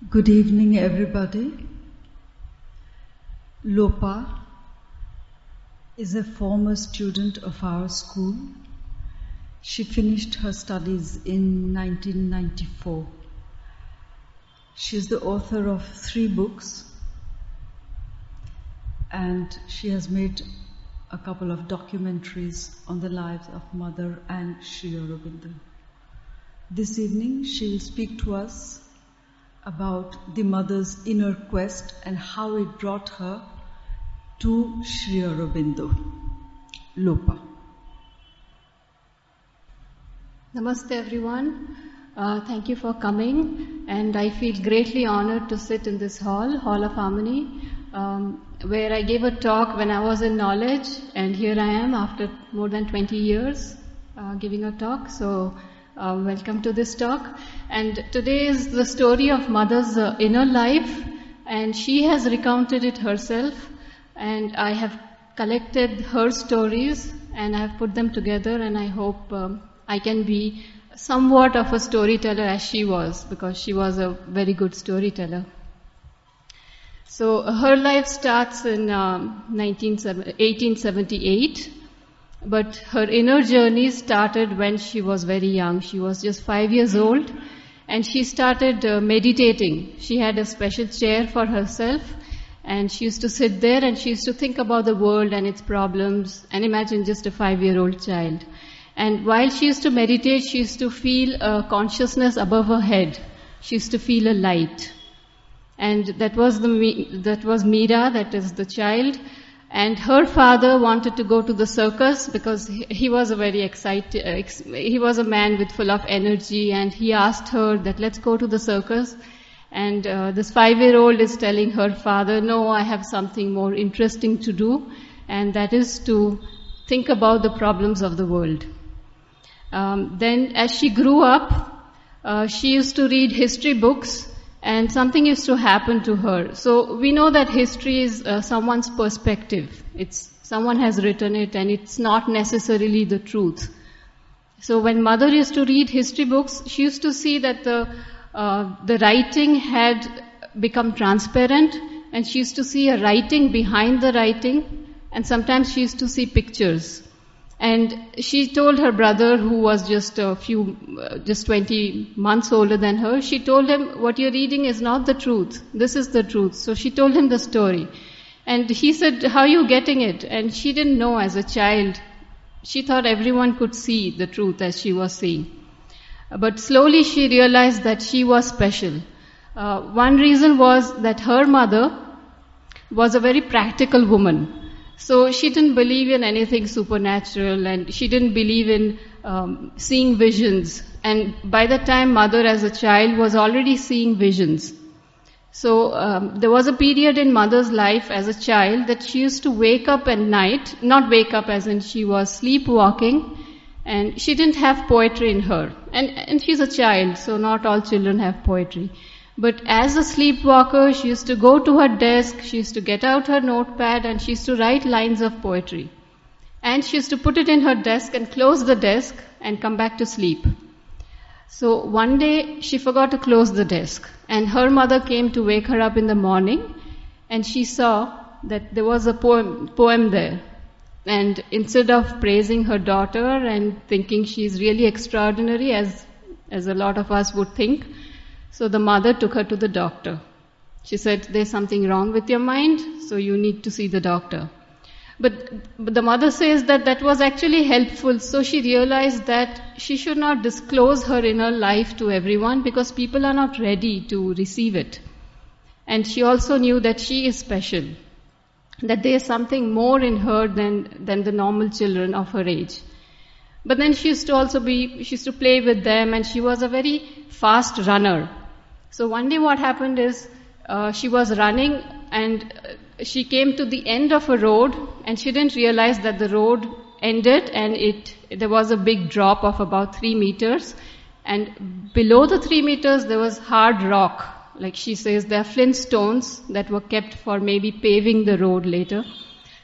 Good evening, everybody. Lopa is a former student of our school. She finished her studies in 1994. She is the author of 3 books, and she has made a couple of documentaries on the lives of Mother and Sri Aurobindo. This evening, she will speak to us about the mother's inner quest and how it brought her to Sri Aurobindo. Lopa. Namaste everyone. Thank you for coming, and I feel greatly honored to sit in this hall of Harmony, where I gave a talk when I was in knowledge, and here I am after more than 20 years giving a talk. So welcome to this talk. And today is the story of Mother's inner life, and she has recounted it herself, and I have collected her stories and I have put them together, and I hope I can be somewhat of a storyteller as she was, because she was a very good storyteller. So her life starts in 1878, but her inner journey started when she was very young. She was just 5 years old, and she started meditating. She had a special chair for herself, and she used to sit there and she used to think about the world and its problems, and imagine just a 5-year-old child. And while she used to meditate, she used to feel a consciousness above her head. She used to feel a light. And that was Meera, that is the child. And her father wanted to go to the circus because he was a very he was a man with full of energy, and he asked her that let's go to the circus. And this 5-year-old is telling her father, no, I have something more interesting to do, and that is to think about the problems of the world. Then as she grew up, she used to read history books, and something used to happen to her. So we know that history is someone's perspective. Someone has written it, and it's not necessarily the truth. So when Mother used to read history books, she used to see that the writing had become transparent, and she used to see a writing behind the writing, and sometimes she used to see pictures. And she told her brother, who was just 20 months older than her, she told him, what you're reading is not the truth. This is the truth. So she told him the story. And he said, how are you getting it? And she didn't know as a child. She thought everyone could see the truth as she was seeing. But slowly she realized that she was special. One reason was that her mother was a very practical woman. So she didn't believe in anything supernatural, and she didn't believe in seeing visions. And by the time Mother as a child was already seeing visions. So there was a period in Mother's life as a child that she used to wake up at night, not wake up as in she was sleepwalking, and she didn't have poetry in her. And she's a child, so not all children have poetry. But as a sleepwalker, she used to go to her desk, she used to get out her notepad, and she used to write lines of poetry. And she used to put it in her desk and close the desk and come back to sleep. So one day she forgot to close the desk, and her mother came to wake her up in the morning, and she saw that there was a poem there. And instead of praising her daughter and thinking she's really extraordinary, as a lot of us would think, so the mother took her to the doctor. She said, there's something wrong with your mind, so you need to see the doctor. But the mother says that was actually helpful, so she realized that she should not disclose her inner life to everyone because people are not ready to receive it. And she also knew that she is special, that there is something more in her than the normal children of her age. But then she used to play with them, and she was a very fast runner. So one day what happened is, she was running, and she came to the end of a road, and she didn't realize that the road ended, and there was a big drop of about 3 meters, and below the 3 meters there was hard rock. Like she says, there are flint stones that were kept for maybe paving the road later.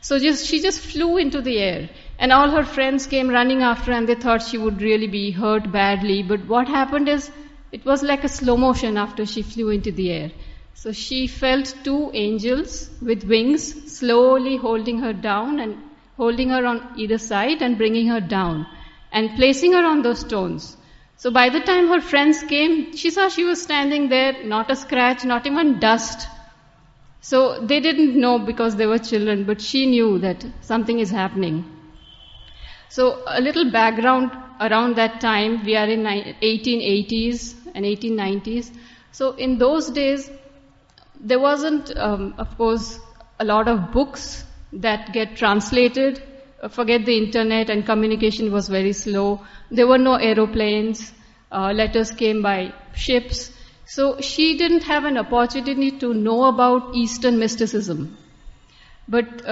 So she just flew into the air, and all her friends came running after her, and they thought she would really be hurt badly. But what happened is, it was like a slow motion after she flew into the air. So she felt two angels with wings slowly holding her down and holding her on either side and bringing her down and placing her on those stones. So by the time her friends came, she saw she was standing there, not a scratch, not even dust. So they didn't know because they were children, but she knew that something is happening. So a little background around that time, we are in 1880s and 1890s. So in those days, there wasn't, of course, a lot of books that get translated. Forget the internet, and communication was very slow. There were no aeroplanes. Letters came by ships. So she didn't have an opportunity to know about Eastern mysticism. But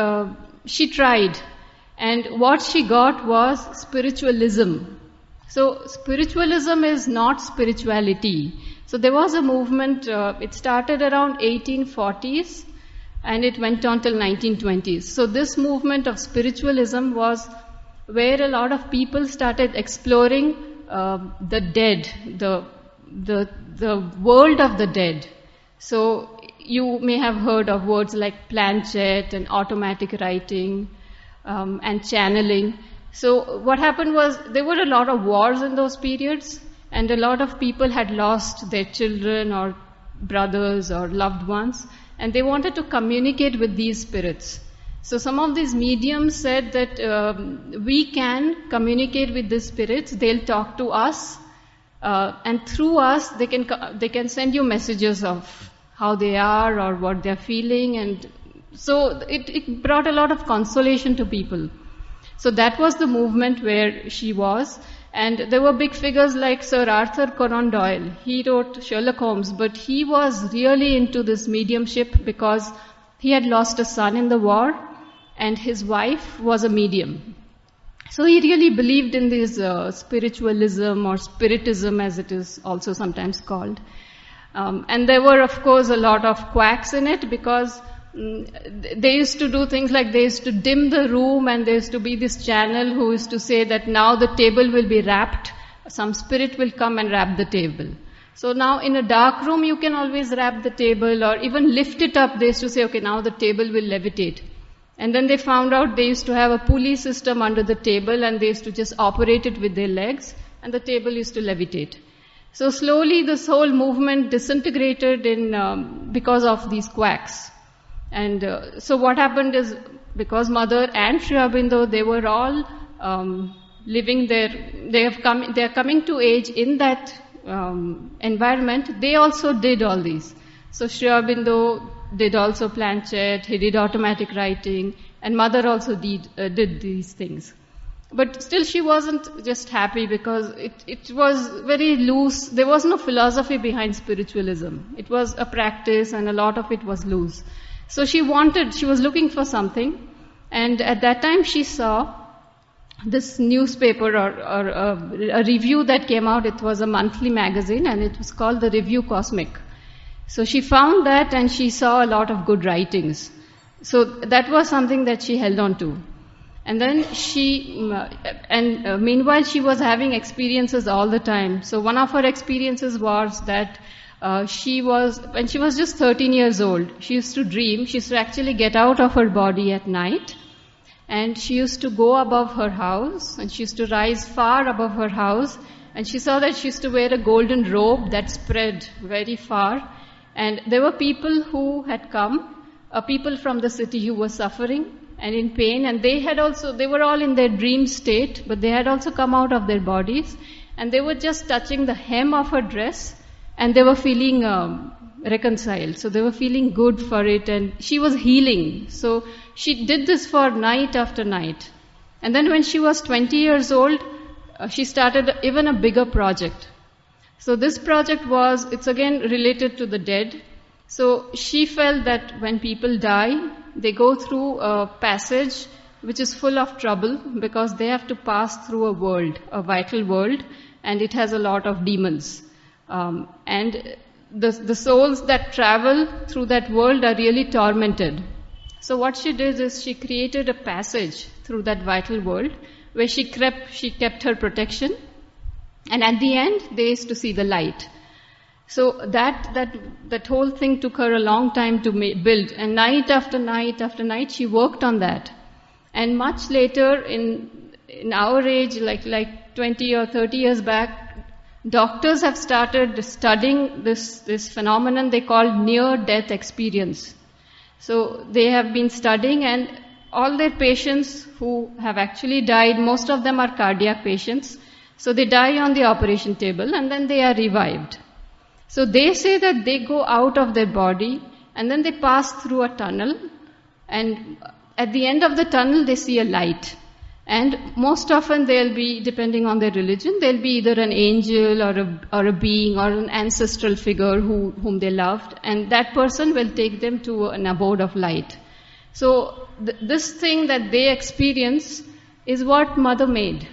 she tried. And what she got was spiritualism. So spiritualism is not spirituality. So there was a movement, it started around 1840s and it went on till 1920s. So this movement of spiritualism was where a lot of people started exploring the dead, the world of the dead. So you may have heard of words like planchette and automatic writing and channeling. So what happened was there were a lot of wars in those periods, and a lot of people had lost their children or brothers or loved ones, and they wanted to communicate with these spirits. So some of these mediums said that we can communicate with these spirits. They'll talk to us, and through us they can send you messages of how they are or what they're feeling, and so it brought a lot of consolation to people. So that was the movement where she was. And there were big figures like Sir Arthur Conan Doyle. He wrote Sherlock Holmes, but he was really into this mediumship because he had lost a son in the war and his wife was a medium. So he really believed in this spiritualism or spiritism, as it is also sometimes called. And there were, of course, a lot of quacks in it because they used to do things like they used to dim the room, and there used to be this channel who used to say that now the table will be wrapped. Some spirit will come and wrap the table. So now in a dark room you can always wrap the table or even lift it up. They used to say, okay, now the table will levitate. And then they found out they used to have a pulley system under the table, and they used to just operate it with their legs, and the table used to levitate. So slowly this whole movement disintegrated because of these quacks. And so what happened is, because Mother and Sri Aurobindo, they were all living there, they are coming to age in that environment, they also did all these. So Sri Aurobindo did also planchette, he did automatic writing, and Mother also did these things. But still she wasn't just happy because it was very loose. There was no philosophy behind spiritualism. It was a practice and a lot of it was loose. So she was looking for something, and at that time she saw this newspaper or a review that came out. It was a monthly magazine and it was called the Review Cosmic. So she found that and she saw a lot of good writings. So that was something that she held on to. And then meanwhile she was having experiences all the time. So one of her experiences was that when she was just 13 years old, she used to dream. She used to actually get out of her body at night, and she used to go above her house, and she used to rise far above her house, and she saw that she used to wear a golden robe that spread very far, and there were people who had come, people from the city who were suffering and in pain, and they were all in their dream state, but they had also come out of their bodies, and they were just touching the hem of her dress, and they were feeling reconciled. So they were feeling good for it, and she was healing. So she did this for night after night. And then when she was 20 years old, she started even a bigger project. So this project it's again related to the dead. So she felt that when people die, they go through a passage which is full of trouble because they have to pass through a vital world, and it has a lot of demons. And the souls that travel through that world are really tormented. So what she did is she created a passage through that vital world where she kept her protection, and at the end they used to see the light. So that whole thing took her a long time to build, and night after night after night she worked on that. And much later, in our age, like 20 or 30 years back, doctors have started studying this phenomenon they call near-death experience. So they have been studying, and all their patients who have actually died, most of them are cardiac patients. So they die on the operation table and then they are revived. So they say that they go out of their body and then they pass through a tunnel, and at the end of the tunnel they see a light. And most often they'll be, depending on their religion, they'll be either an angel or a being or an ancestral figure whom they loved, and that person will take them to an abode of light. So this thing that they experience is what Mother made.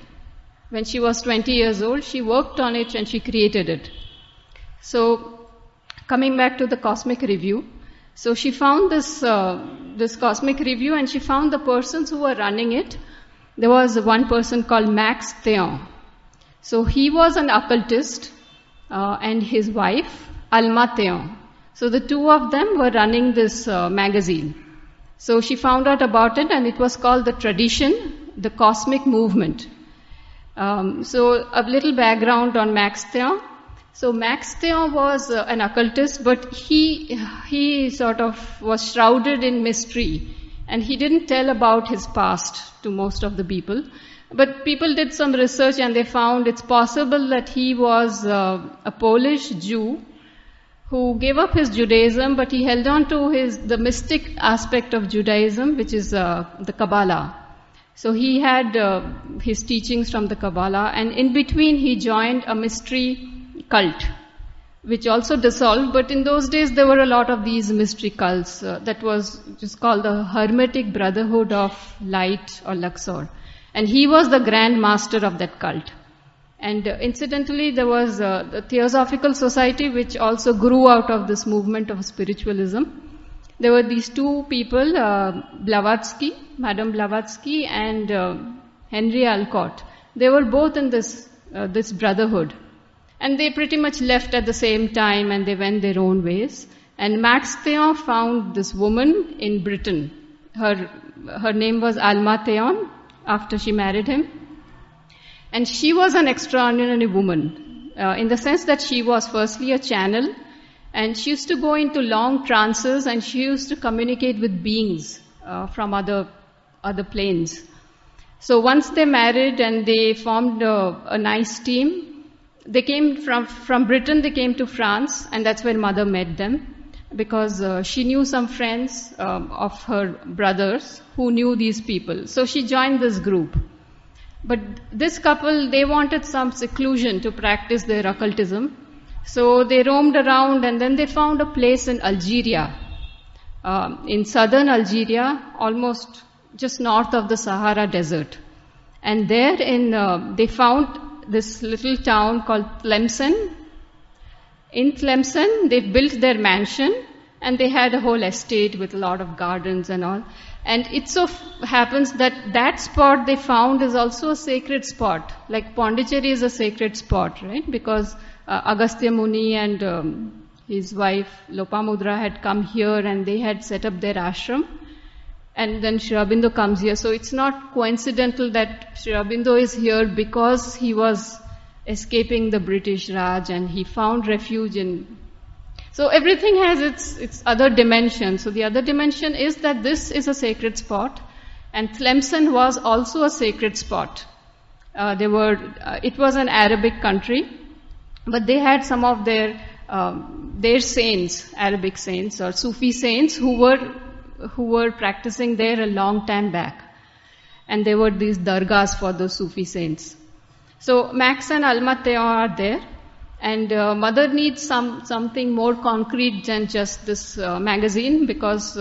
When she was 20 years old, she worked on it and she created it. So coming back to the Cosmic Review, so she found this Cosmic Review, and she found the persons who were running it. There was one person called Max Theon. So he was an occultist, and his wife, Alma Theon. So the two of them were running this magazine. So she found out about it, and it was called The Tradition, the Cosmic Movement. So a little background on Max Theon. So Max Theon was an occultist, but he sort of was shrouded in mystery, and he didn't tell about his past to most of the people. But people did some research and they found it's possible that he was a Polish Jew who gave up his Judaism, but he held on to the mystic aspect of Judaism, which is the Kabbalah. So he had his teachings from the Kabbalah, and in between he joined a mystery cult, which also dissolved. But in those days there were a lot of these mystery cults that was just called the Hermetic Brotherhood of Light or Luxor. And he was the grand master of that cult. And incidentally, there was the Theosophical Society, which also grew out of this movement of spiritualism. There were these two people, Blavatsky, Madame Blavatsky, and Henry Alcott. They were both in this brotherhood. And they pretty much left at the same time, and they went their own ways. And Max Theon found this woman in Britain. Her name was Alma Theon, after she married him. And she was an extraordinary woman, in the sense that she was firstly a channel, and she used to go into long trances, and she used to communicate with beings from other planes. So once they married and they formed a nice team, they came from Britain, they came to France, and that's where Mother met them, because she knew some friends of her brothers who knew these people. So she joined this group. But this couple, they wanted some seclusion to practice their occultism. So they roamed around, and then they found a place in Algeria, in southern Algeria, almost just north of the Sahara Desert. And there they found this little town called Tlemcen. In Tlemcen, they built their mansion, and they had a whole estate with a lot of gardens and all. And it so happens that spot they found is also a sacred spot. Like Pondicherry is a sacred spot, right? Because Agastya Muni and his wife Lopamudra had come here, and they had set up their ashram. And then Sri Aurobindo comes here. So it's not coincidental that Sri Aurobindo is here because he was escaping the British Raj and he found refuge in... So everything has its other dimension. So the other dimension is that this is a sacred spot, and Tlemcen was also a sacred spot. It was an Arabic country, but they had some of their saints, Arabic saints or Sufi saints, who were practicing there a long time back. And there were these dargahs for the Sufi saints. So Max and Alma Theon are there. And Mother needs something more concrete than just this magazine, because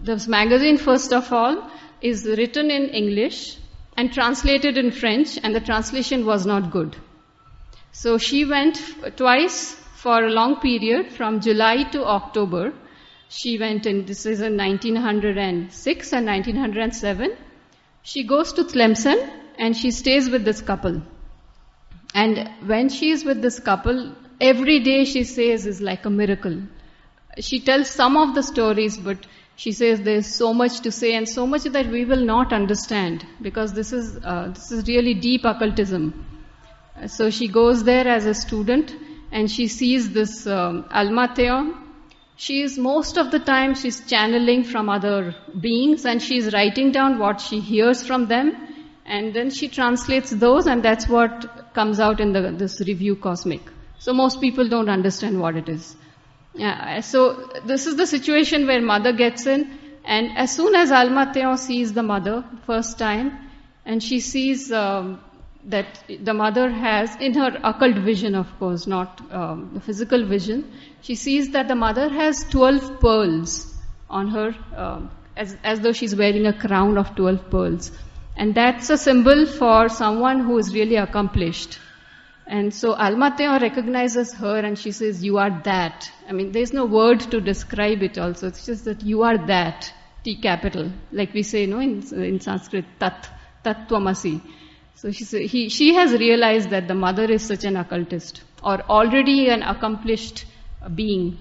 this magazine, first of all, is written in English and translated in French, and the translation was not good. So she went twice for a long period, from July to October. She went in, this is in 1906 and 1907. She goes to Tlemcen and she stays with this couple. And when she is with this couple, every day she says is like a miracle. She tells some of the stories, but she says there's so much to say and so much that we will not understand, because this is really deep occultism. So she goes there as a student and she sees this Alma Theon. Most of the time she's channeling from other beings and she's writing down what she hears from them, and then she translates those, and that's what comes out in this review Cosmic. So most people don't understand what it is. So this is the situation where mother gets in, and as soon as Alma Theon sees the mother first time, and she sees that the mother has, in her occult vision of course, not the physical vision, she sees that the mother has 12 pearls on her, as though she's wearing a crown of 12 pearls. And that's a symbol for someone who is really accomplished. And so Alma Theon recognizes her and she says, you are that. I mean, there's no word to describe it also. It's just that you are that, T capital. Like we say, in Sanskrit, Tat Twamasi. So she has realized that the mother is such an occultist, or already an accomplished being.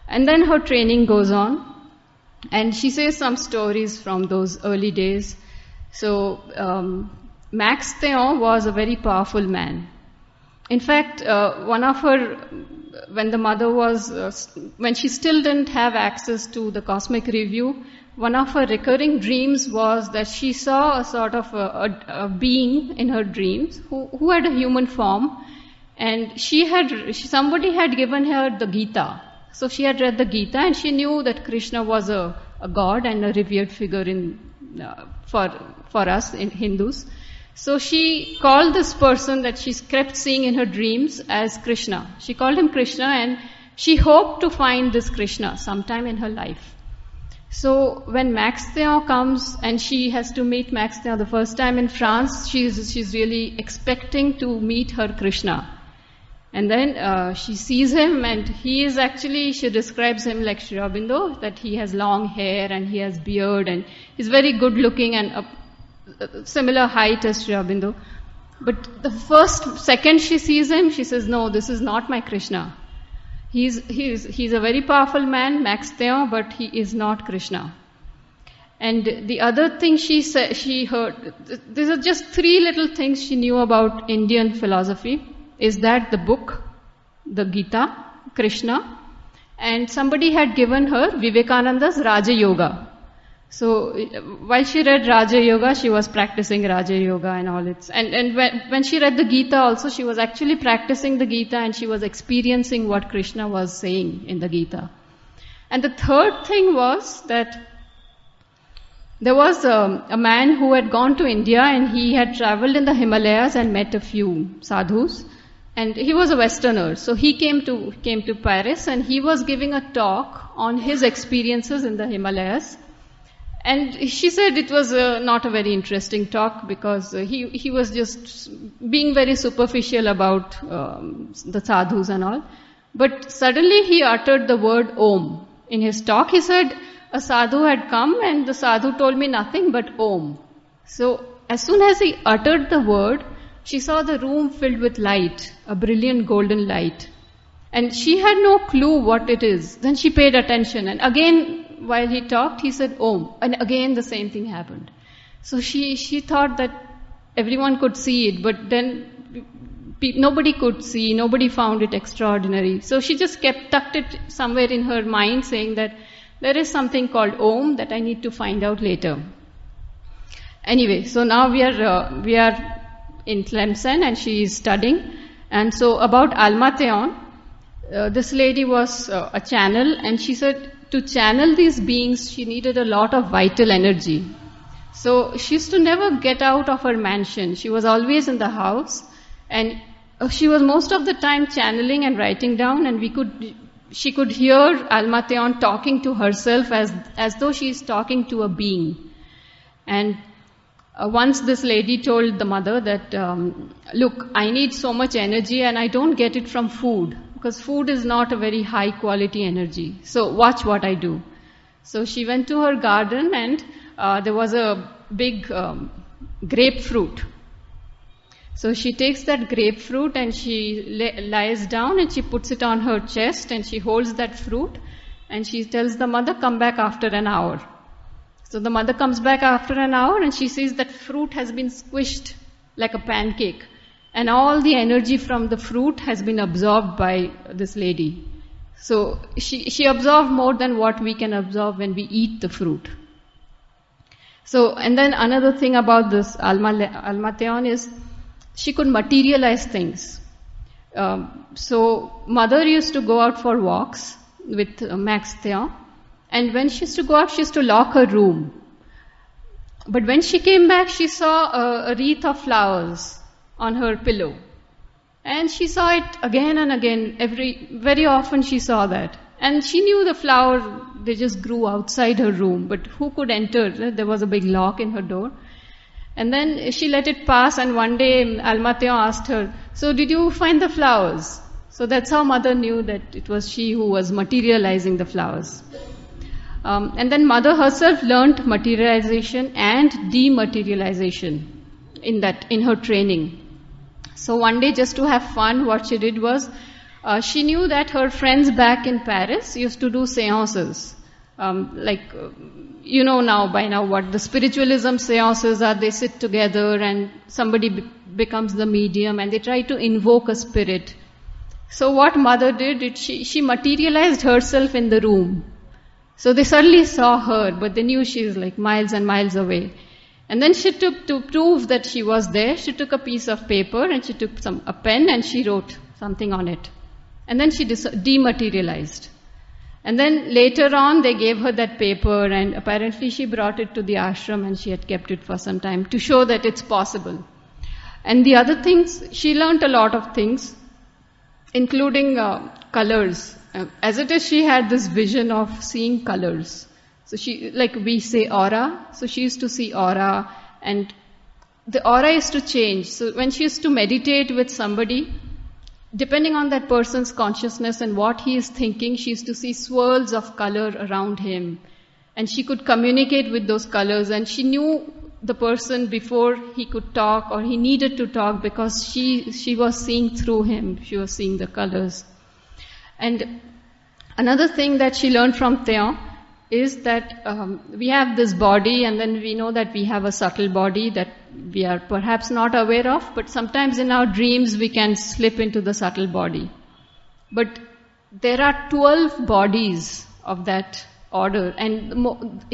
And then her training goes on, and she says some stories from those early days. So Max Theon was a very powerful man. In fact, when the mother when she still didn't have access to the Cosmic Review, one of her recurring dreams was that she saw a sort of a being in her dreams who had a human form, and somebody had given her the Gita. So she had read the Gita and she knew that Krishna was a god and a revered figure for us in Hindus. So she called this person that she kept seeing in her dreams as Krishna. She called him Krishna, and she hoped to find this Krishna sometime in her life. So when Max Theon comes and she has to meet Max Theon the first time in France, she's really expecting to meet her Krishna. And then she sees him, and she describes him like Sri Aurobindo, that he has long hair and he has beard and he's very good looking and a similar height as Sri Aurobindo. But the first second she sees him, she says, no, this is not my Krishna. He's a very powerful man, Max Theon, but he is not Krishna. And the other thing she heard, these are just 3 little things she knew about Indian philosophy, is that the book, the Gita, Krishna, and somebody had given her Vivekananda's Raja Yoga. So while she read Raja Yoga, she was practicing Raja Yoga and all its. And when she read the Gita also, she was actually practicing the Gita and she was experiencing what Krishna was saying in the Gita. And the third thing was that there was a man who had gone to India and he had traveled in the Himalayas and met a few sadhus. And he was a Westerner, so he came to Paris and he was giving a talk on his experiences in the Himalayas. And she said it was not a very interesting talk because he was just being very superficial about the sadhus and all. But suddenly he uttered the word Om. In his talk he said, a sadhu had come and the sadhu told me nothing but Om. So as soon as he uttered the word, she saw the room filled with light, a brilliant golden light. And she had no clue what it is. Then she paid attention, and again, while he talked, he said Om. And again the same thing happened. So she thought that everyone could see it, but then nobody could see, nobody found it extraordinary. So she just tucked it somewhere in her mind, saying that there is something called Om that I need to find out later. Anyway, so now we are in Tlemcen and she is studying. And so about Alma Theon, this lady was a channel, and she said to channel these beings she needed a lot of vital energy. So she used to never get out of her mansion. She was always in the house, and she was most of the time channeling and writing down, and she could hear Alma Theon talking to herself as though she is talking to a being. And once this lady told the mother that, look, I need so much energy and I don't get it from food, because food is not a very high quality energy. So watch what I do. So she went to her garden and there was a big grapefruit. So she takes that grapefruit and she lies down and she puts it on her chest and she holds that fruit and she tells the mother, come back after an hour. So the mother comes back after an hour and she sees that fruit has been squished like a pancake. And all the energy from the fruit has been absorbed by this lady. So she absorbed more than what we can absorb when we eat the fruit. So, and then another thing about this Alma Theon is she could materialize things. So mother used to go out for walks with Max Theon. And when she used to go out, she used to lock her room. But when she came back, she saw a wreath of flowers on her pillow. And she saw it again and again. Very often she saw that. And she knew the flowers, they just grew outside her room. But who could enter? There was a big lock in her door. And then she let it pass, and one day Alma Theon asked her, so did you find the flowers? So that's how mother knew that it was she who was materializing the flowers. And then mother herself learned materialization and dematerialization in her training. So one day, just to have fun, what she did was, she knew that her friends back in Paris used to do seances. You know by now what the spiritualism seances are. They sit together and somebody becomes the medium and they try to invoke a spirit. So what mother did, she materialized herself in the room. So they suddenly saw her, but they knew she was like miles and miles away. And then she took, to prove that she was there, she took a piece of paper and she took a pen and she wrote something on it. And then she dematerialized. And then later on they gave her that paper and apparently she brought it to the ashram and she had kept it for some time to show that it's possible. And the other things, she learned a lot of things, including colors. As it is, she had this vision of seeing colors. So she, like we say aura, so she used to see aura, and the aura used to change. So when she used to meditate with somebody, depending on that person's consciousness and what he is thinking, she used to see swirls of color around him. And she could communicate with those colors, and she knew the person before he could talk or he needed to talk because she was seeing through him. She was seeing the colors. And another thing that she learned from Theon is that we have this body, and then we know that we have a subtle body that we are perhaps not aware of, but sometimes in our dreams we can slip into the subtle body. But there are 12 bodies of that order, and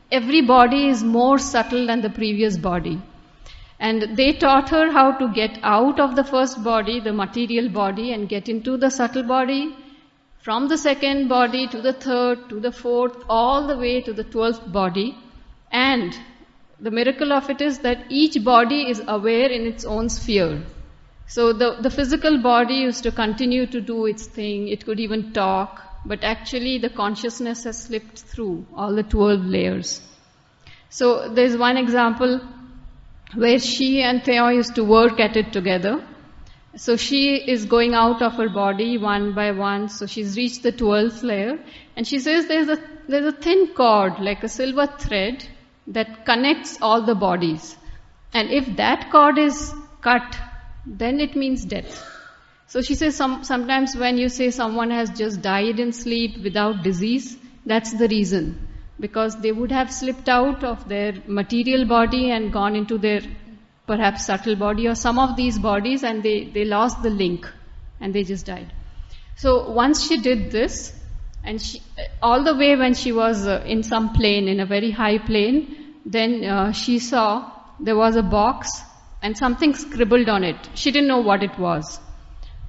every body is more subtle than the previous body. And they taught her how to get out of the first body, the material body, and get into the subtle body, from the second body to the third, to the fourth, all the way to the 12th body. And the miracle of it is that each body is aware in its own sphere. So the physical body used to continue to do its thing, it could even talk, but actually the consciousness has slipped through all the 12 layers. So there's one example where she and Theon used to work at it together. So she is going out of her body one by one. So she's reached the 12th layer. And she says there's a thin cord, like a silver thread, that connects all the bodies. And if that cord is cut, then it means death. So she says sometimes when you say someone has just died in sleep without disease, that's the reason. Because they would have slipped out of their material body and gone into their perhaps subtle body or some of these bodies, and they lost the link and they just died. So once she did this, and all the way when she was in some plane, in a very high plane, then she saw there was a box and something scribbled on it. She didn't know what it was.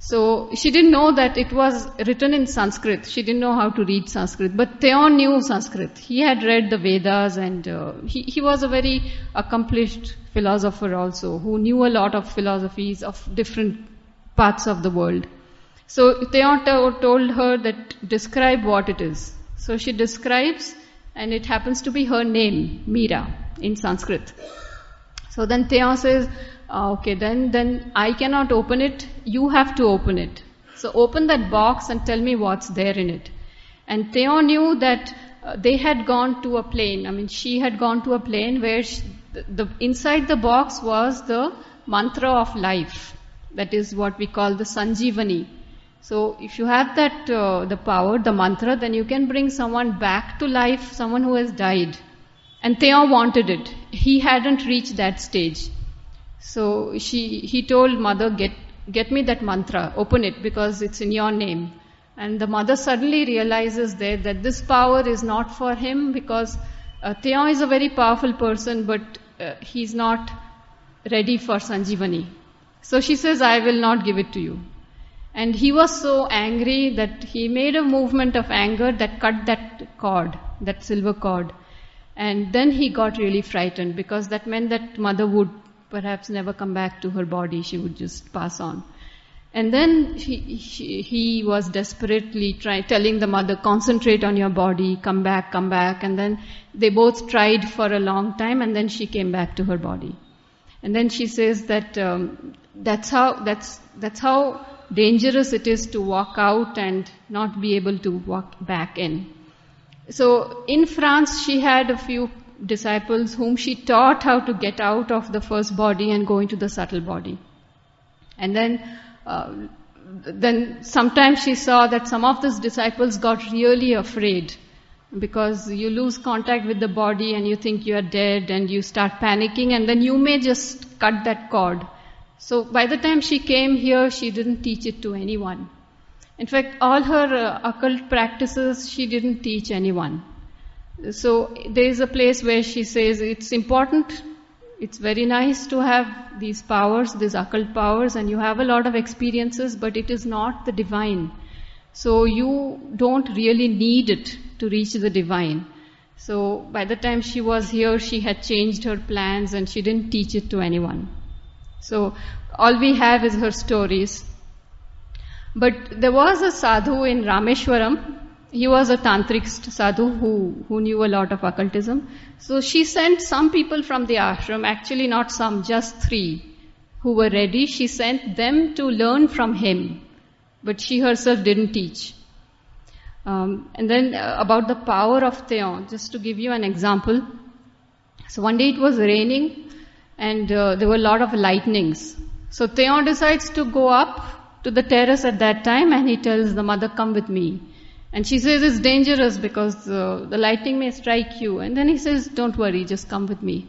So she didn't know that it was written in Sanskrit. She didn't know how to read Sanskrit. But Theon knew Sanskrit. He had read the Vedas, and he was a very accomplished philosopher also, who knew a lot of philosophies of different parts of the world. So Theon told her that describe what it is. So she describes, and it happens to be her name, Meera, in Sanskrit. So then Theon says, okay, then I cannot open it, you have to open it. So open that box and tell me what's there in it. And Theon knew that they had gone to a plane. I mean, she had gone to a plane where inside the box was the mantra of life. That is what we call the Sanjeevani. So if you have that, the power, the mantra, then you can bring someone back to life, someone who has died. And Theon wanted it. He hadn't reached that stage. So he told mother, get me that mantra, open it because it's in your name. And the mother suddenly realizes there that this power is not for him because Theon is a very powerful person, but he's not ready for Sanjeevani. So she says, I will not give it to you. And he was so angry that he made a movement of anger that cut that cord, that silver cord. And then he got really frightened because that meant that mother would perhaps never come back to her body. She would just pass on. And then he was desperately telling the mother, concentrate on your body, come back. And then they both tried for a long time, and then she came back to her body. And then she says that that's how dangerous it is to walk out and not be able to walk back in. So in France, she had a few disciples whom she taught how to get out of the first body and go into the subtle body. And then sometimes she saw that some of these disciples got really afraid because you lose contact with the body and you think you are dead and you start panicking and then you may just cut that cord. So by the time she came here, she didn't teach it to anyone. In fact, all her occult practices, she didn't teach anyone. So there is a place where she says it's important, it's very nice to have these powers, these occult powers, and you have a lot of experiences, but it is not the divine. So you don't really need it to reach the divine. So by the time she was here, she had changed her plans and she didn't teach it to anyone. So all we have is her stories. But there was a sadhu in Rameshwaram. He was a tantric sadhu who knew a lot of occultism. So she sent some people from the ashram, actually not some, just 3, who were ready. She sent them to learn from him, but she herself didn't teach. And then about the power of Theon, just to give you an example. So one day it was raining and there were a lot of lightnings. So Theon decides to go up to the terrace at that time and he tells the mother, come with me. And she says it's dangerous because the lightning may strike you. And then he says, don't worry, just come with me.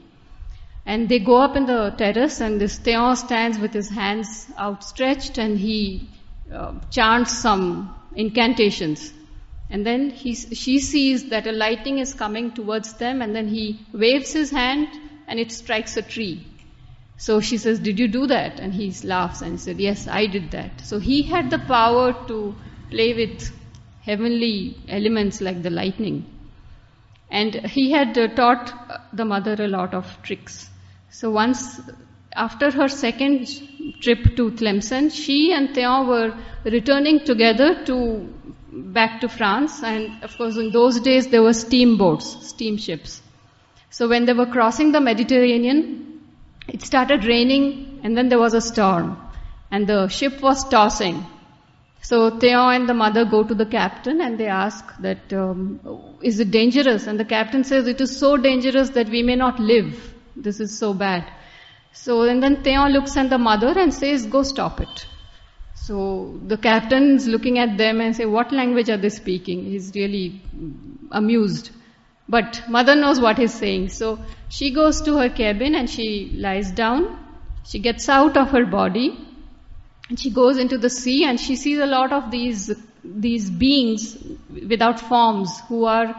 And they go up in the terrace and this Theon stands with his hands outstretched and he chants some incantations. And then she sees that a lightning is coming towards them and then he waves his hand and it strikes a tree. So she says, did you do that? And he laughs and he said, yes, I did that. So he had the power to play with heavenly elements like the lightning. And he had taught the mother a lot of tricks. So once, after her second trip to Tlemcen, she and Theon were returning together back to France. And of course, in those days, there were steamboats, steamships. So when they were crossing the Mediterranean, it started raining and then there was a storm. And the ship was tossing. So Theon and the mother go to the captain and they ask that, is it dangerous? And the captain says, it is so dangerous that we may not live. This is so bad. So and then Theon looks at the mother and says, go stop it. So the captain's looking at them and say, what language are they speaking? He's really amused. But mother knows what he's saying. So she goes to her cabin and she lies down. She gets out of her body. And she goes into the sea and she sees a lot of these beings without forms who are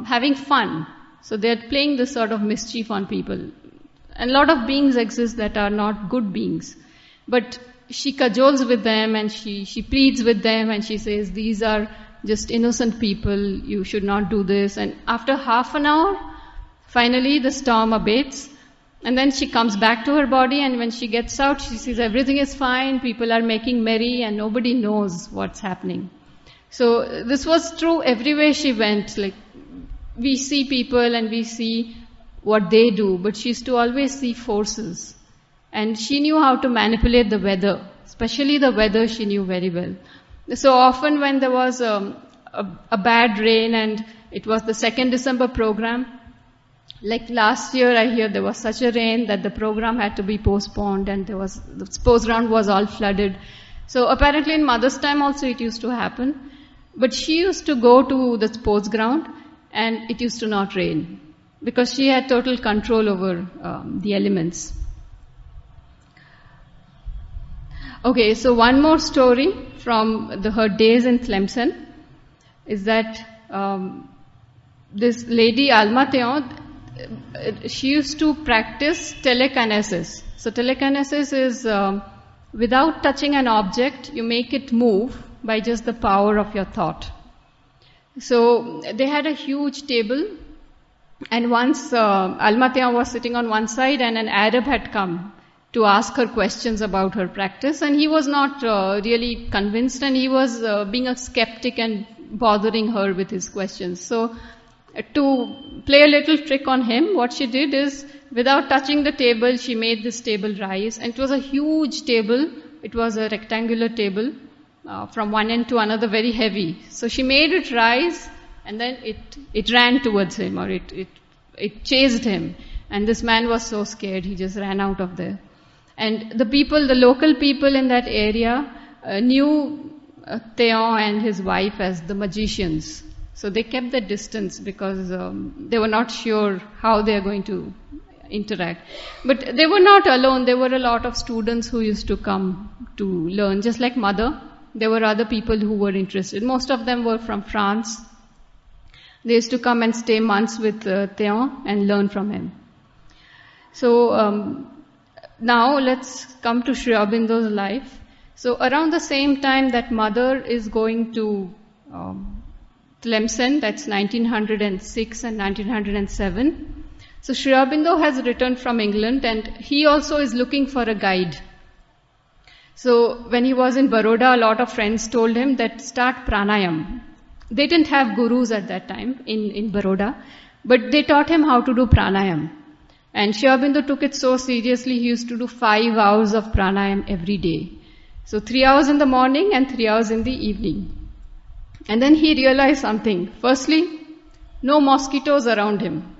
having fun. So they're playing this sort of mischief on people. And a lot of beings exist that are not good beings. But she cajoles with them and she pleads with them and she says, these are just innocent people, you should not do this. And after half an hour, finally the storm abates. And then she comes back to her body and when she gets out, she sees everything is fine, people are making merry and nobody knows what's happening. So this was true everywhere she went. Like we see people and we see what they do, but she used to always see forces. And she knew how to manipulate the weather, especially the weather she knew very well. So often when there was a bad rain and it was the 2nd December program, Like last year, I hear there was such a rain that the program had to be postponed, and the sports ground was all flooded. So apparently in Mother's time also it used to happen. But she used to go to the sports ground and it used to not rain because she had total control over the elements. Okay, so one more story from her days in Tlemcen is that this lady Alma Theon, she used to practice telekinesis. So telekinesis is without touching an object, you make it move by just the power of your thought. So they had a huge table, and once Alma Theon was sitting on one side and an Arab had come to ask her questions about her practice, and he was not really convinced, and he was being a skeptic and bothering her with his questions. So to play a little trick on him, what she did is, without touching the table, she made this table rise. And it was a huge table. It was a rectangular table from one end to another, very heavy. So she made it rise, and then it ran towards him, or it chased him. And this man was so scared, he just ran out of there. And the local people in that area knew Theon and his wife as the magicians. So they kept the distance because they were not sure how they are going to interact. But they were not alone. There were a lot of students who used to come to learn. Just like Mother, there were other people who were interested. Most of them were from France. They used to come and stay months with Theon and learn from him. So now let's come to Sri Aurobindo's life. So around the same time that Mother is going to Tlemcen, that's 1906 and 1907. So Sri Aurobindo has returned from England, and he also is looking for a guide. So when he was in Baroda, a lot of friends told him that start pranayam. They didn't have gurus at that time in Baroda, but they taught him how to do pranayam. And Sri Aurobindo took it so seriously, he used to do 5 hours of pranayam every day. So 3 hours in the morning and 3 hours in the evening. And then he realized something. Firstly, no mosquitoes around him.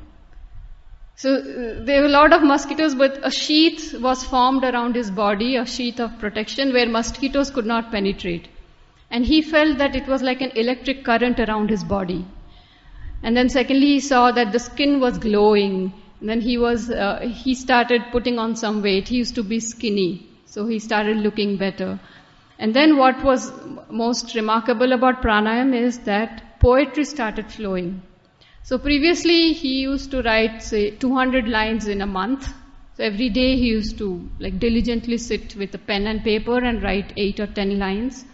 So there were a lot of mosquitoes, but a sheath was formed around his body, a sheath of protection where mosquitoes could not penetrate. And he felt that it was like an electric current around his body. And then secondly, he saw that the skin was glowing. And then he started putting on some weight. He used to be skinny, so he started looking better. And then what was most remarkable about pranayam is that poetry started flowing. So previously he used to write, say, 200 lines in a month. So every day he used to diligently sit with a pen and paper and write 8 or 10 lines.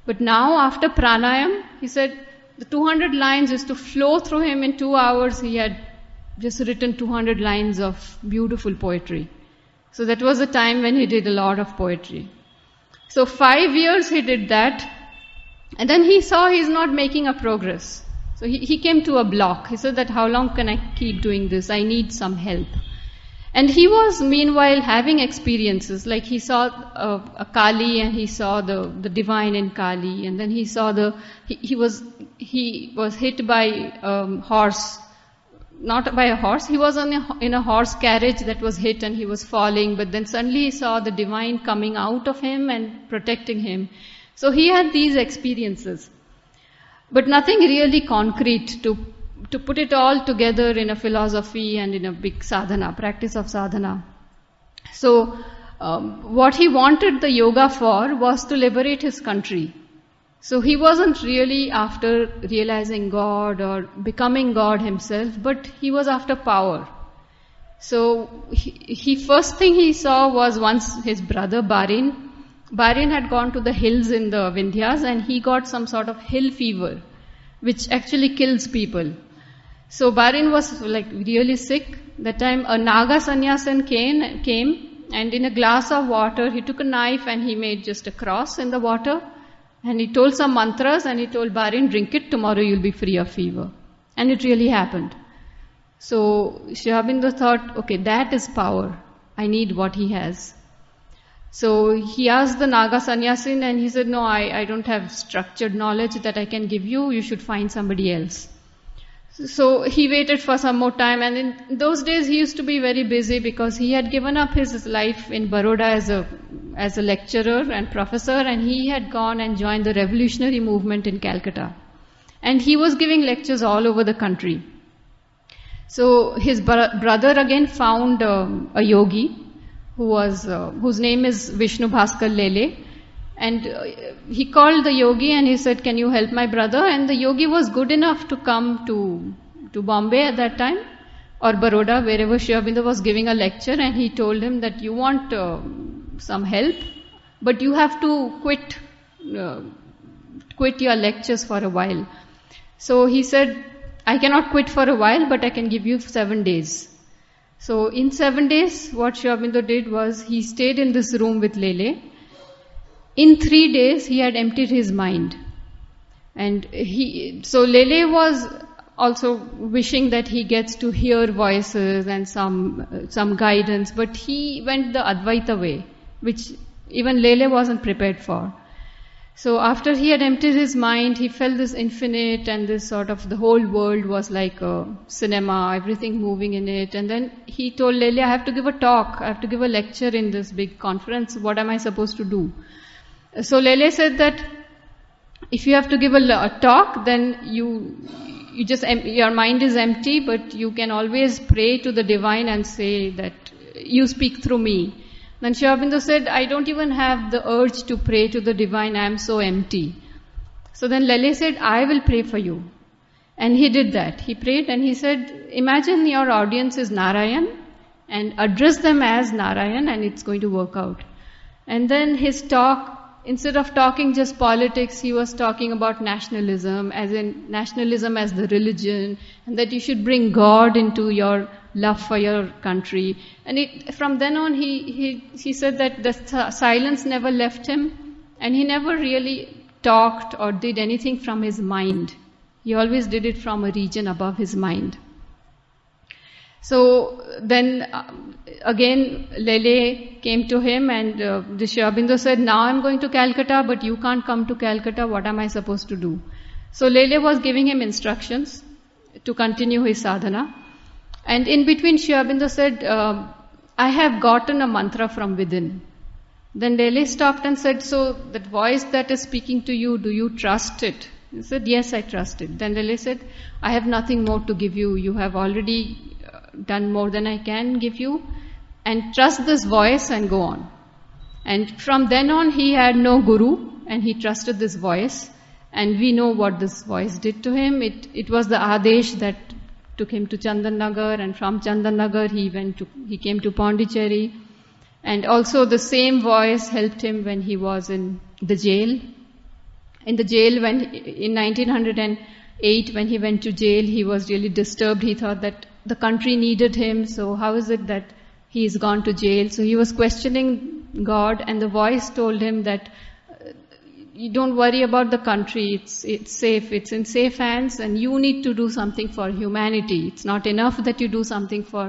But now after pranayam, he said the 200 lines used to flow through him. In 2 hours he had just written 200 lines of beautiful poetry. So that was the time when he did a lot of poetry. So 5 years he did that, and then he saw he's not making a progress. So he came to a block. He said that how long can I keep doing this? I need some help. And he was meanwhile having experiences, like he saw a Kali and he saw the divine in Kali, and then he saw he was hit by a horse. Not by a horse, he was in a horse carriage that was hit and he was falling, but then suddenly he saw the divine coming out of him and protecting him. So he had these experiences, but nothing really concrete to put it all together in a philosophy and in a big sadhana, practice of sadhana. So what he wanted the yoga for was to liberate his country. So he wasn't really after realizing God or becoming God himself, but he was after power. So he first thing he saw was once his brother Barin. Barin had gone to the hills in the Vindhyas and he got some sort of hill fever, which actually kills people. So Barin was really sick. That time a Naga sannyasin came and in a glass of water he took a knife and he made just a cross in the water. And he told some mantras and he told Barin, drink it, tomorrow you'll be free of fever. And it really happened. So Sri Aurobindo thought, okay, that is power. I need what he has. So he asked the Naga sannyasin and he said, no, I don't have structured knowledge that I can give you. You should find somebody else. So he waited for some more time, and in those days he used to be very busy because he had given up his life in Baroda as a lecturer and professor, and he had gone and joined the revolutionary movement in Calcutta. And he was giving lectures all over the country. So his brother again found a yogi whose name is Vishnu Bhaskar Lele. And he called the yogi and he said, "Can you help my brother?" And the yogi was good enough to come to Bombay at that time, or Baroda, wherever Sri Aurobindo was giving a lecture, and he told him that you want some help, but you have to quit your lectures for a while. So he said, "I cannot quit for a while, but I can give you 7 days. So in 7 days, what Sri Aurobindo did was he stayed in this room with Lele. In 3 days, he had emptied his mind. And so Lele was also wishing that he gets to hear voices and some guidance, but he went the Advaita way, which even Lele wasn't prepared for. So after he had emptied his mind, he felt this infinite and this sort of the whole world was like a cinema, everything moving in it. And then he told Lele, "I have to give a talk, I have to give a lecture in this big conference. What am I supposed to do?" So Lele said that if you have to give a talk, then you just, your mind is empty, but you can always pray to the divine and say that you speak through me. Then Sri Aurobindo said, "I don't even have the urge to pray to the divine, I am so empty." So then Lele said, "I will pray for you." And he did that. He prayed and he said, "Imagine your audience is Narayan and address them as Narayan and it's going to work out." And then his talk, instead of talking just politics, he was talking about nationalism, as in nationalism as the religion, and that you should bring God into your love for your country. And from then on, he said that the silence never left him, and he never really talked or did anything from his mind. He always did it from a region above his mind. So then again Lele came to him and Sri Aurobindo said, "Now I'm going to Calcutta, but you can't come to Calcutta. What am I supposed to do?" So Lele was giving him instructions to continue his sadhana. And in between Sri Aurobindo said, "I have gotten a mantra from within." Then Lele stopped and said, "So that voice that is speaking to you, do you trust it?" He said, "Yes, I trust it." Then Lele said, "I have nothing more to give you. You have already done more than I can give you, and trust this voice and go on." And from then on he had no guru and he trusted this voice, and we know what this voice did to him. It was the Adesh that took him to Chandan Nagar, and from Chandan Nagar he came to Pondicherry, and also the same voice helped him when he was in the jail. In the jail in 1908 when he went to jail, he was really disturbed. He thought that the country needed him, so how is it that he's gone to jail? So he was questioning God, and the voice told him that you don't worry about the country, it's safe, it's in safe hands, and you need to do something for humanity. It's not enough that you do something for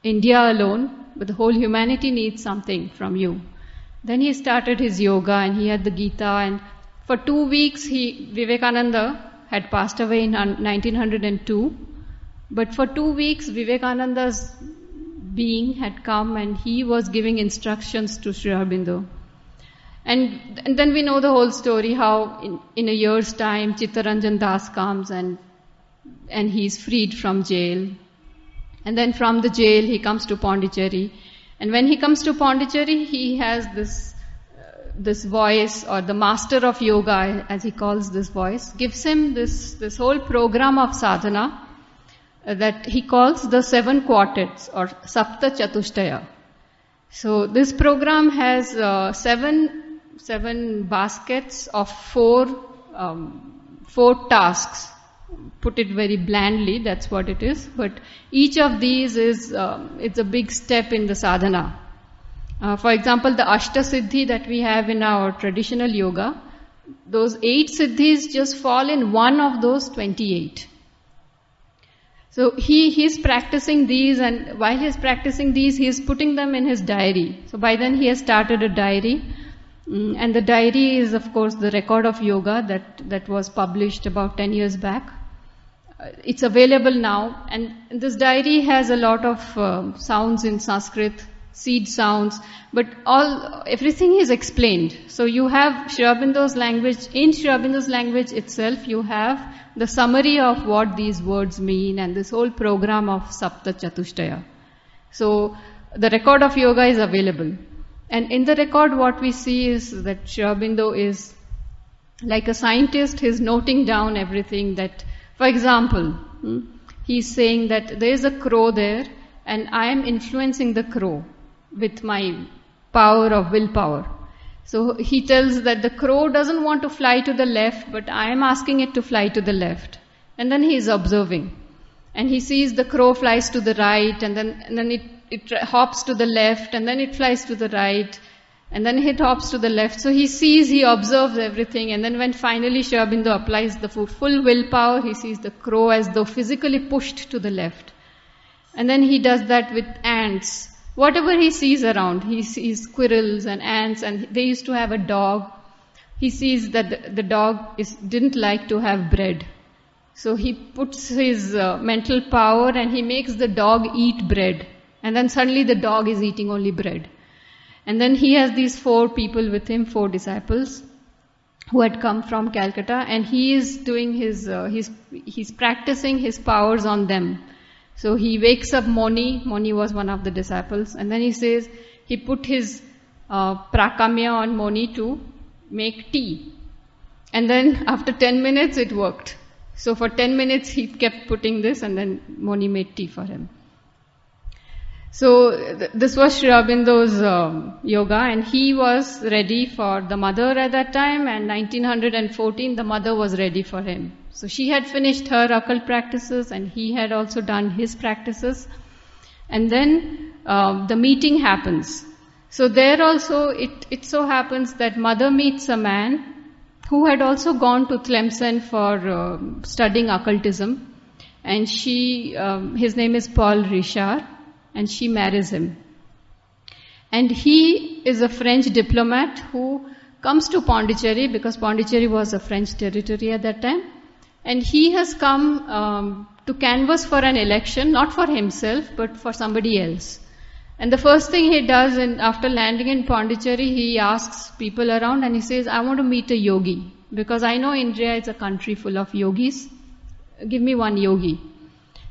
India alone, but the whole humanity needs something from you. Then he started his yoga and he had the Gita, and for 2 weeks Vivekananda had passed away in 1902. But for 2 weeks, Vivekananda's being had come and he was giving instructions to Sri Aurobindo. And then we know the whole story, how in a year's time, Chittaranjan Das comes and he's freed from jail. And then from the jail, he comes to Pondicherry. And when he comes to Pondicherry, he has this voice, or the master of yoga, as he calls this voice, gives him this whole program of sadhana, that he calls the 7 quartets or Sapta Chatushtaya. So this program has 7 baskets of 4 tasks. Put it very blandly, that's what it is. But each of these is it's a big step in the sadhana. For example, the Ashta Siddhi that we have in our traditional yoga, those 8 siddhis just fall in one of those 28. So he's practicing these, and while he's practicing these, he's putting them in his diary. So by then he has started a diary, and the diary is of course the record of yoga that was published about 10 years back. It's available now, and this diary has a lot of sounds in Sanskrit, seed sounds, but everything is explained. So you have Sri Aurobindo's language. In Sri Aurobindo's language itself, you have the summary of what these words mean and this whole program of Sapta Chatushtaya. So the record of yoga is available. And in the record, what we see is that Sri Aurobindo is like a scientist. He's noting down everything that, for example, he's saying that there is a crow there and I am influencing the crow with my power of willpower. So he tells that the crow doesn't want to fly to the left, but I am asking it to fly to the left. And then he is observing. And he sees the crow flies to the right, and then it hops to the left, and then it flies to the right, and then it hops to the left. So he observes everything, and then when finally Sri Aurobindo applies the full willpower, he sees the crow as though physically pushed to the left. And then he does that with ants. Whatever he sees around, he sees squirrels and ants, and they used to have a dog. He sees that the dog didn't like to have bread. So he puts his mental power and he makes the dog eat bread. And then suddenly the dog is eating only bread. And then he has these 4 people with him, 4 disciples who had come from Calcutta, and he is doing he's practicing his powers on them. So he wakes up Moni was one of the disciples, and then he says he put his prakamya on Moni to make tea. And then after 10 minutes it worked. So for 10 minutes he kept putting this, and then Moni made tea for him. So this was Sri Aurobindo's yoga, and he was ready for the mother at that time, and 1914 the mother was ready for him. So she had finished her occult practices and he had also done his practices. And then the meeting happens. So there also it so happens that mother meets a man who had also gone to Tlemcen for studying occultism, and his name is Paul Richard, and she marries him. And he is a French diplomat who comes to Pondicherry, because Pondicherry was a French territory at that time, and he has come to canvass for an election, not for himself, but for somebody else. And the first thing he does after landing in Pondicherry, he asks people around and he says, I want to meet a yogi, because I know India is a country full of yogis. Give me one yogi.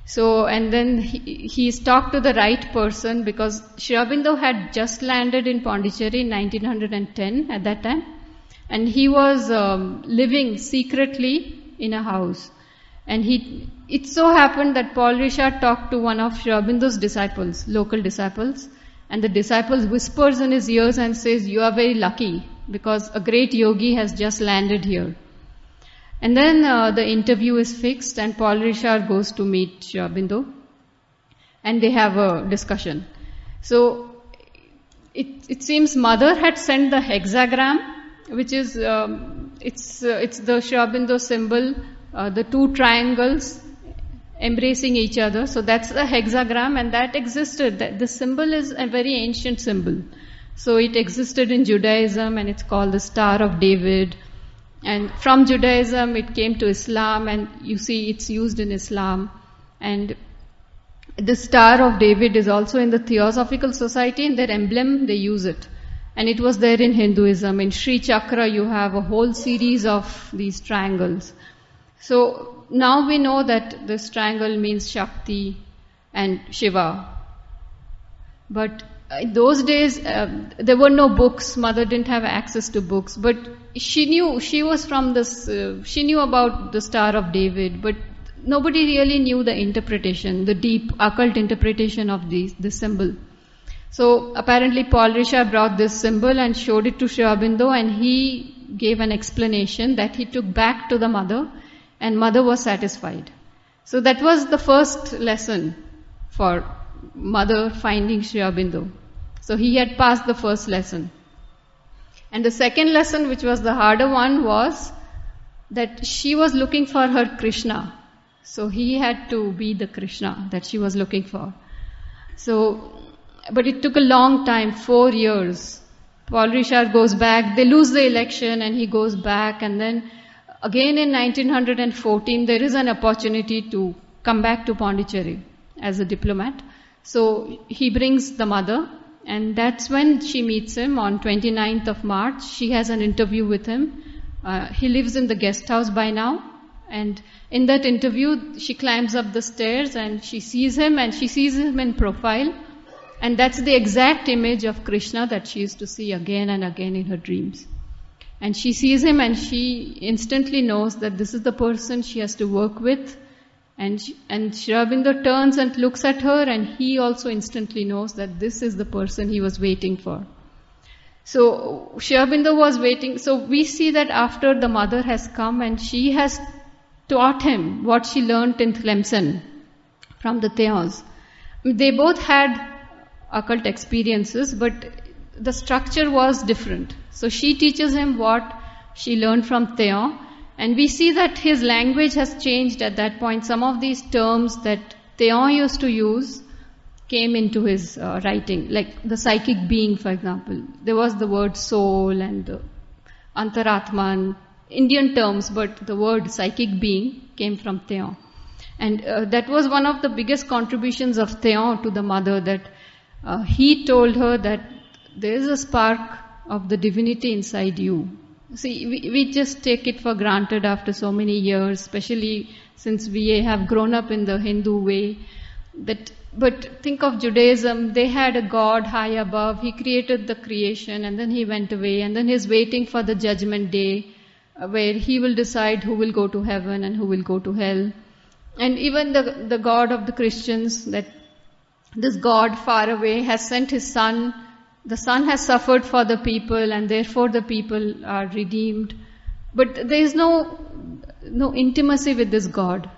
So, and then he's talked to the right person, because Sri Aurobindo had just landed in Pondicherry in 1910 at that time. And he was living secretly in a house. And it so happened that Paul Richard talked to one of Sri Aurobindo's disciples, local disciples, and the disciple whispers in his ears and says, you are very lucky, because a great yogi has just landed here. And then the interview is fixed, and Paul Richard goes to meet Sri Aurobindo, and they have a discussion. So it seems mother had sent the hexagram, which is it's the Sri Aurobindo symbol, the 2 triangles embracing each other. So that's the hexagram, and that existed. The symbol is a very ancient symbol. So it existed in Judaism, and it's called the Star of David. And from Judaism it came to Islam, and you see it's used in Islam. And the Star of David is also in the Theosophical Society. In their emblem they use it. And it was there in Hinduism. In Sri Chakra you have a whole series of these triangles. So now we know that this triangle means Shakti and Shiva. But in those days, there were no books. Mother didn't have access to books. But she knew she knew about the Star of David. But nobody really knew the interpretation, the deep occult interpretation of this symbol. So apparently Paul Richard brought this symbol and showed it to Sri Aurobindo, and he gave an explanation that he took back to the mother, and mother was satisfied. So that was the first lesson for mother finding Sri Aurobindo. So he had passed the first lesson. And the second lesson, which was the harder one, was that she was looking for her Krishna. So he had to be the Krishna that she was looking for. So, but it took a long time, 4 years. Paul Richard goes back, they lose the election, and he goes back, and then Again in 1914, there is an opportunity to come back to Pondicherry as a diplomat. So he brings the mother, and that's when she meets him on 29th of March. She has an interview with him. He lives in the guest house by now. And in that interview, she climbs up the stairs and she sees him, and she sees him in profile. And that's the exact image of Krishna that she used to see again and again in her dreams. And she sees him and she instantly knows that this is the person she has to work with. And Sri Aurobindo turns and looks at her, and he also instantly knows that this is the person he was waiting for. So Sri Aurobindo was waiting. So we see that after the mother has come and she has taught him what she learnt in Tlemcen from the Theons. They both had occult experiences, but the structure was different. So she teaches him what she learned from Theon, and we see that his language has changed at that point. Some of these terms that Theon used to use came into his writing, like the psychic being, for example. There was the word soul and Antaratman, Indian terms, but the word psychic being came from Theon. And that was one of the biggest contributions of Theon to the mother, that he told her that there is a spark of the divinity inside you. See, we just take it for granted after so many years, especially since we have grown up in the Hindu way. But think of Judaism, they had a God high above, he created the creation and then he went away, and then he's waiting for the judgment day where he will decide who will go to heaven and who will go to hell. And even the God of the Christians, that this God far away has sent his son. The son has suffered for the people, and therefore the people are redeemed. But there is no intimacy with this God,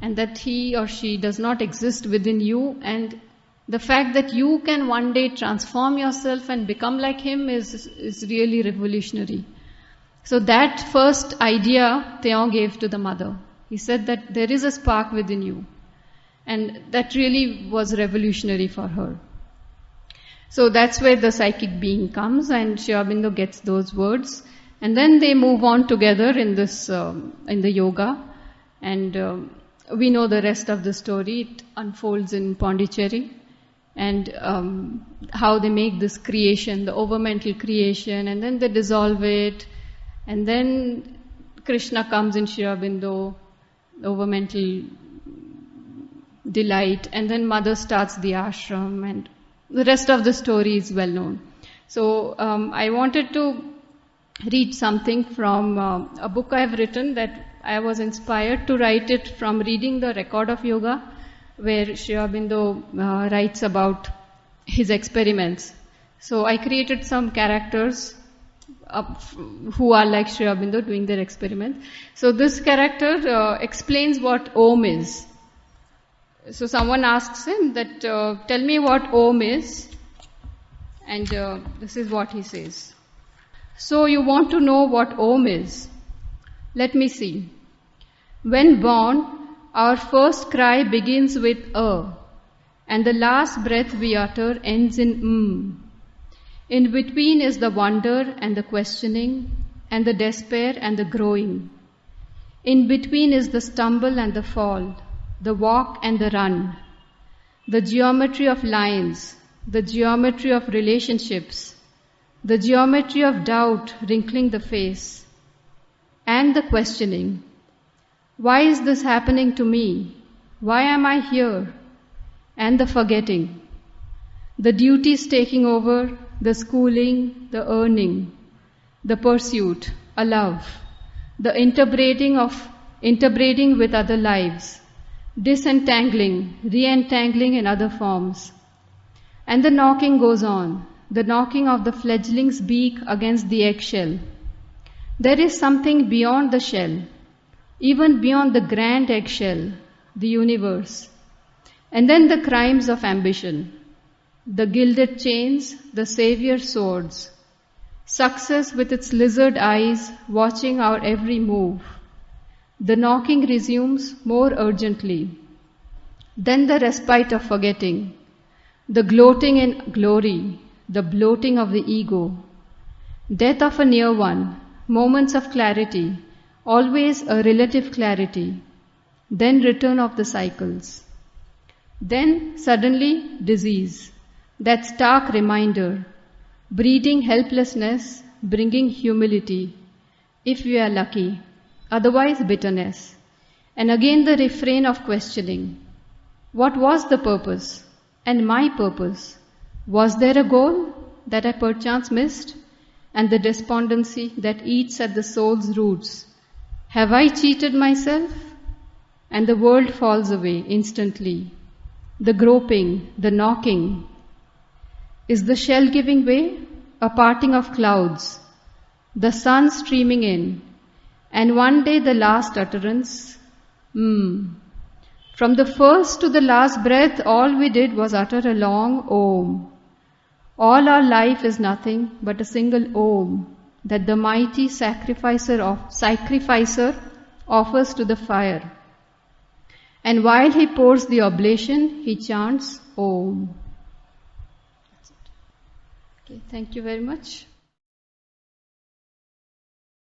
and that he or she does not exist within you. And the fact that you can one day transform yourself and become like him is really revolutionary. So that first idea Theon gave to the mother. He said that there is a spark within you. And that really was revolutionary for her. So that's where the psychic being comes, and Sri Aurobindo gets those words. And then they move on together in this, in the yoga. And we know the rest of the story. It unfolds in Pondicherry. And how they make this creation, the overmental creation, and then they dissolve it. And then Krishna comes in Sri Aurobindo, overmental delight, and then mother starts the ashram, and the rest of the story is well known. So I wanted to read something from a book I have written that I was inspired to write it from reading the Record of Yoga, where Sri Aurobindo writes about his experiments. So I created some characters who are like Sri Aurobindo doing their experiments. So this character explains what Om is. So someone asks him that, tell me what Om is, and this is what he says. So you want to know what Om is? Let me see. When born, our first cry begins with A, and the last breath we utter ends in In between is the wonder and the questioning, and the despair and the growing. In between is the stumble and the fall, the walk and the run, the geometry of lines, the geometry of relationships, the geometry of doubt wrinkling the face, and the questioning. Why is this happening to me? Why am I here? And the forgetting. The duties taking over, the schooling, the earning, the pursuit, a love, the interbreeding with other lives, disentangling, re-entangling in other forms. And the knocking goes on, the knocking of the fledgling's beak against the eggshell. There is something beyond the shell, even beyond the grand eggshell, the universe. And then the crimes of ambition, the gilded chains, the savior swords, success with its lizard eyes watching our every move. The knocking resumes more urgently. Then the respite of forgetting, the gloating in glory, the bloating of the ego, death of a near one, moments of clarity, always a relative clarity, then return of the cycles. Then suddenly disease, that stark reminder, breeding helplessness, bringing humility, if we are lucky, otherwise bitterness. And again the refrain of questioning. What was the purpose? And my purpose? Was there a goal that I perchance missed? And the despondency that eats at the soul's roots. Have I cheated myself? And the world falls away instantly. The groping, the knocking. Is the shell giving way? A parting of clouds. The sun streaming in. And one day the last utterance. From the first to the last breath, all we did was utter a long Om. All our life is nothing but a single Om that the mighty sacrificer offers to the fire. And while he pours the oblation, he chants Om. That's it. Okay, thank you very much.